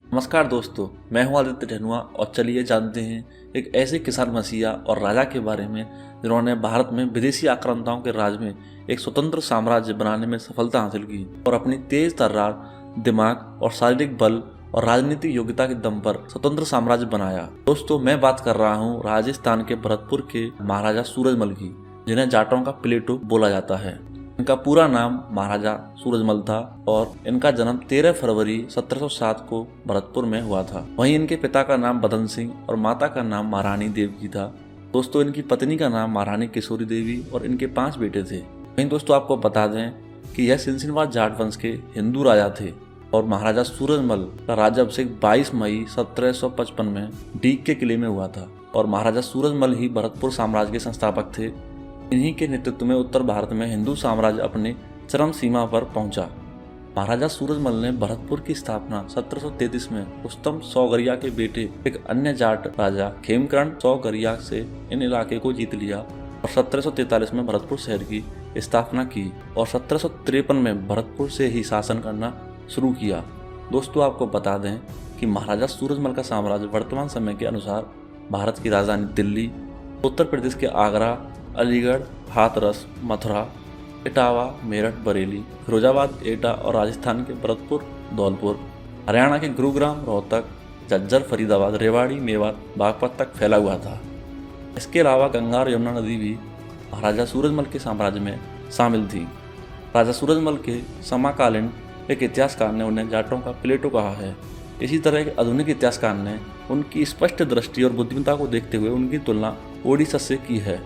नमस्कार दोस्तों, मैं हूं आदित्य ढनुआ और चलिए जानते हैं एक ऐसे किसान मसीहा और राजा के बारे में जिन्होंने भारत में विदेशी आक्रांताओं के राज में एक स्वतंत्र साम्राज्य बनाने में सफलता हासिल की और अपनी तेज तर्रार दिमाग और शारीरिक बल और राजनीतिक योग्यता के दम पर स्वतंत्र साम्राज्य बनाया। दोस्तों, मैं बात कर रहा हूँ राजस्थान के भरतपुर के महाराजा सूरजमल की, जिन्हें जाटों का प्लेटो बोला जाता है। इनका पूरा नाम महाराजा सूरजमल था और इनका जन्म 13 फरवरी 1707 को भरतपुर में हुआ था। वहीं इनके पिता का नाम बदन सिंह और माता का नाम महारानी देवकी था। दोस्तों, इनकी पत्नी का नाम महारानी किशोरी देवी और इनके 5 बेटे थे। वहीं दोस्तों, आपको बता दें कि यह सिलसिलेवार जाट वंश के हिंदू राजा थे और महाराजा सूरजमल का राज्याभिषेक 22 मई 1755 में डीग के किले में हुआ था और महाराजा सूरजमल ही भरतपुर साम्राज्य के संस्थापक थे। इन्हीं के नेतृत्व में उत्तर भारत में हिंदू साम्राज्य अपने चरम सीमा पर पहुंचा। महाराजा सूरजमल ने भरतपुर की स्थापना 1733 में रुस्तम सौगरिया के बेटे एक अन्य जाट राजा खेमकरण सौगरिया से इन इलाके को जीत लिया और 1743 में भरतपुर शहर की स्थापना की और 1753 में भरतपुर से ही शासन करना शुरू किया। दोस्तों, आपको बता दें कि महाराजा सूरजमल का साम्राज्य वर्तमान समय के अनुसार भारत की राजधानी दिल्ली, उत्तर प्रदेश के आगरा, अलीगढ़, हाथरस, मथुरा, इटावा, मेरठ, बरेली, फिरोजाबाद, एटा और राजस्थान के भरतपुर, धौलपुर, हरियाणा के गुरुग्राम, रोहतक, झज्जर, फरीदाबाद, रेवाड़ी, मेवात, बागपत तक फैला हुआ था। इसके अलावा गंगा और यमुना नदी भी महाराजा सूरजमल के साम्राज्य में शामिल थी। राजा सूरजमल के समकालीन एक इतिहासकार ने उन्हें जाटों का प्लेटो कहा है। इसी तरह एक आधुनिक इतिहासकार ने उनकी स्पष्ट दृष्टि और बुद्धिमत्ता को देखते हुए उनकी तुलना ओडिशा से की है।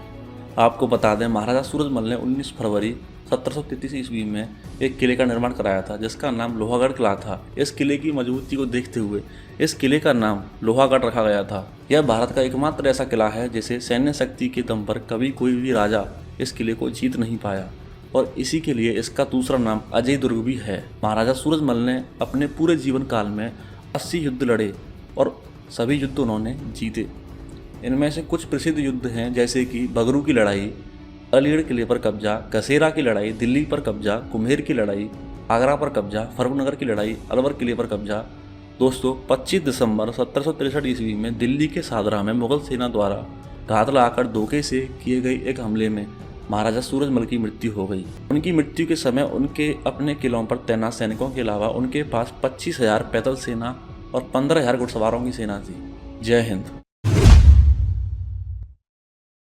आपको बता दें, महाराजा सूरजमल ने 19 फरवरी 1733 ईस्वी में एक किले का निर्माण कराया था जिसका नाम लोहागढ़ किला था। इस किले की मजबूती को देखते हुए इस किले का नाम लोहागढ़ रखा गया था। यह भारत का एकमात्र ऐसा किला है जिसे सैन्य शक्ति के दम पर कभी कोई भी राजा इस किले को जीत नहीं पाया और इसी के लिए इसका दूसरा नाम अजय दुर्ग भी है। महाराजा सूरजमल ने अपने पूरे जीवन काल में 80 युद्ध लड़े और सभी युद्ध उन्होंने जीते। इनमें से कुछ प्रसिद्ध युद्ध हैं जैसे कि बगरू की लड़ाई, अलीगढ़ किले पर कब्जा, कसेरा की लड़ाई, दिल्ली पर कब्जा, कुम्हेर की लड़ाई, आगरा पर कब्जा, फर्रुखनगर की लड़ाई, अलवर किले पर कब्जा। दोस्तों, 25 दिसंबर 1763 ईस्वी में दिल्ली के सादरा में मुगल सेना द्वारा घात लगाकर धोखे से किए गए एक हमले में महाराजा सूरजमल की मृत्यु हो गई। उनकी मृत्यु के समय उनके अपने किलों पर तैनात सैनिकों के अलावा उनके पास 25,000 पैदल सेना और 15,000 घुड़सवारों की सेना थी। जय हिंद।